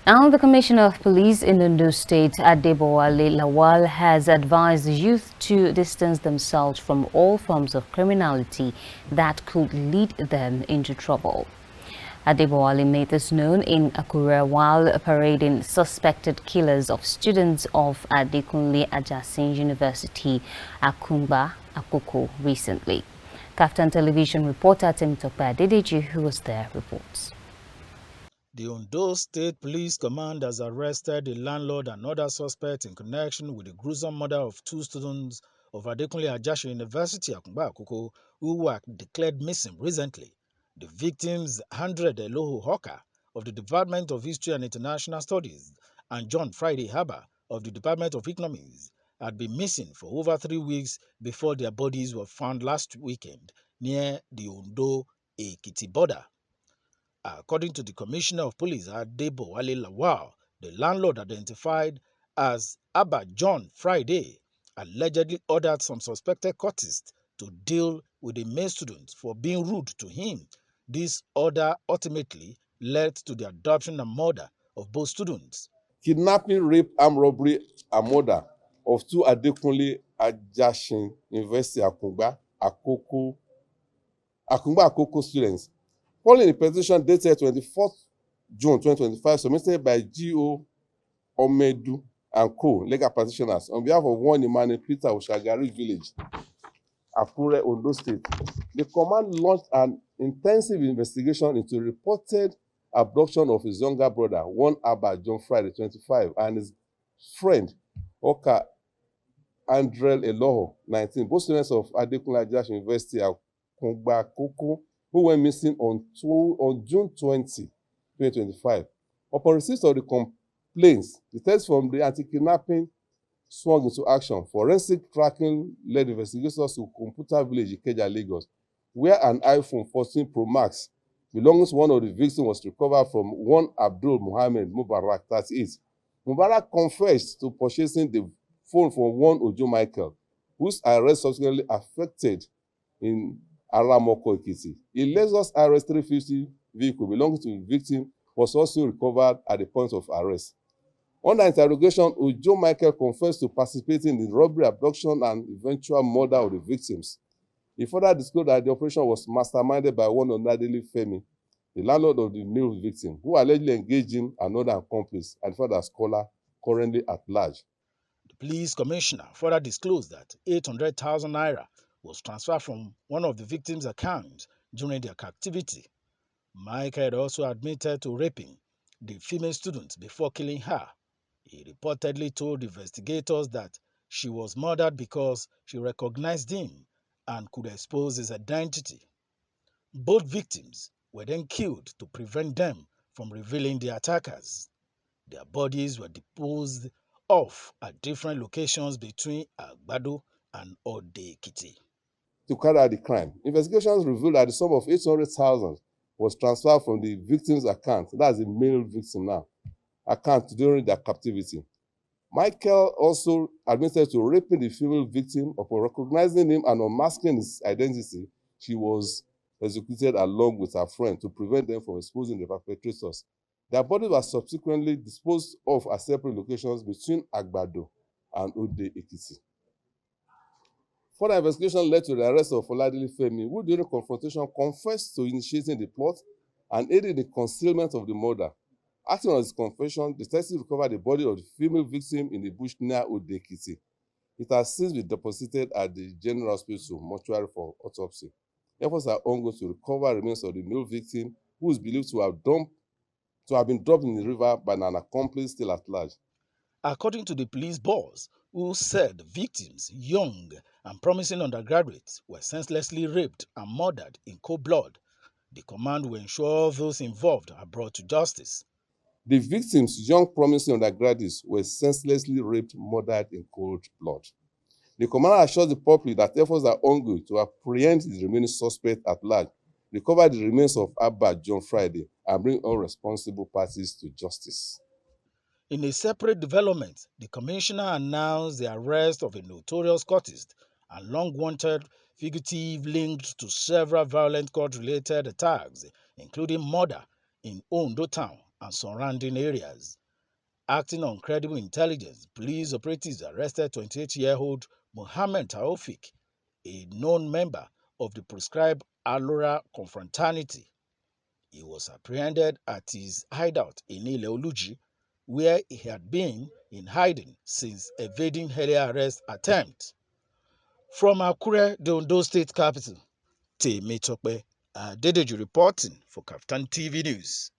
Now, the Commissioner of Police in Ondo State, Adebowale Lawal, has advised the youth to distance themselves from all forms of criminality that could lead them into trouble. Adebowale made this known in Akure while parading suspected killers of students of Adekunle Ajasin University, Akumba, Akoko, recently. KAFTAN television reporter Temitope Adedeji, who was there, reports. The Ondo State Police Command has arrested the landlord and other suspects in connection with the gruesome murder of two students of Adekunle Ajasin University, Akumba Akoko, who were declared missing recently. The victims, 100 Eloho Hawker of the Department of History and International Studies and John Friday Harbour of the Department of Economics, had been missing for over 3 weeks before their bodies were found last weekend near the Ondo-Ekiti border. According to the Commissioner of Police, Adebowale Lawal, the landlord identified as Abba John Friday allegedly ordered some suspected cultists to deal with the male students for being rude to him. This order ultimately led to the adoption and murder of both students. Kidnapping, rape, armed robbery, and murder of two Adekunle Ajasin University Akumba Akoko students. Following a petition dated 24th June 2025, submitted by G.O. Omedu and co. legal practitioners on behalf of one Emmanuel Peter Oshagari Village, Akure, Ondo State, the command launched an intensive investigation into reported abduction of his younger brother, one Abba John Friday, 25, and his friend, Oka Andrel Eloho, 19, both students of Adekunle Ajasin University, Akumba Akoko, who went missing on June 20, 2025. Upon receipt of the complaints, the tests from the anti-kidnapping swung into action. Forensic tracking led investigators to Computer Village, Ikeja, Lagos, where an iPhone 14 Pro Max belonging to one of the victims was recovered from one Abdul Muhammad Mubarak, 38. Mubarak confessed to purchasing the phone from one Ojo Michael, whose arrest subsequently affected in Aramoko, Ekiti. A Lexus RS 350 vehicle belonging to the victim was also recovered at the point of arrest. Under interrogation, Ojo Michael confessed to participating in the robbery, abduction, and eventual murder of the victims. He further disclosed that the operation was masterminded by one Onadele Femi, the landlord of the male victim, who allegedly engaged him and another accomplice and further scholar currently at large. The police commissioner further disclosed that 800,000 naira was transferred from one of the victims' accounts during their captivity. Michael had also admitted to raping the female student before killing her. He reportedly told investigators that she was murdered because she recognized him and could expose his identity. Both victims were then killed to prevent them from revealing their attackers. Their bodies were disposed of at different locations between Agbado and Ode-Ekiti. To carry out the crime, investigations revealed that the sum of 800,000 was transferred from the victim's account, that's the male victim now, account during their captivity. Michael also admitted to raping the female victim. Upon recognizing him and unmasking his identity, she was executed along with her friend to prevent them from exposing the perpetrators. Their bodies were subsequently disposed of at separate locations between Agbado and Ode-Ekiti. Further investigation led to the arrest of Oladele Femi, who during confrontation confessed to initiating the plot and aided in the concealment of the murder. Acting on his confession, detectives recovered the body of the female victim in the bush near Ode-Ekiti. It has since been deposited at the General Hospital mortuary for autopsy. Efforts are ongoing to recover remains of the male victim, who is believed to have been dumped in the river by an accomplice still at large. According to the police boss, who said victims, young and promising undergraduates, were senselessly raped and murdered in cold blood, the command will ensure those involved are brought to justice. The victims, young promising undergraduates, were senselessly raped, murdered in cold blood. The commander assures the public that efforts are ongoing to apprehend the remaining suspects at large, recover the remains of Abba John Friday, and bring all responsible parties to justice. In a separate development, the commissioner announced the arrest of a notorious cultist and long-wanted fugitive linked to several violent court-related attacks, including murder in Ondo town and surrounding areas. Acting on credible intelligence, police operatives arrested 28-year-old Mohammed Taufik, a known member of the proscribed Alora confraternity. He was apprehended at his hideout in Ile-Oluji, where he had been in hiding since evading earlier arrest attempt. From Akure, the Ondo State capital, Temitope Adedeju reporting for KAFTAN TV News.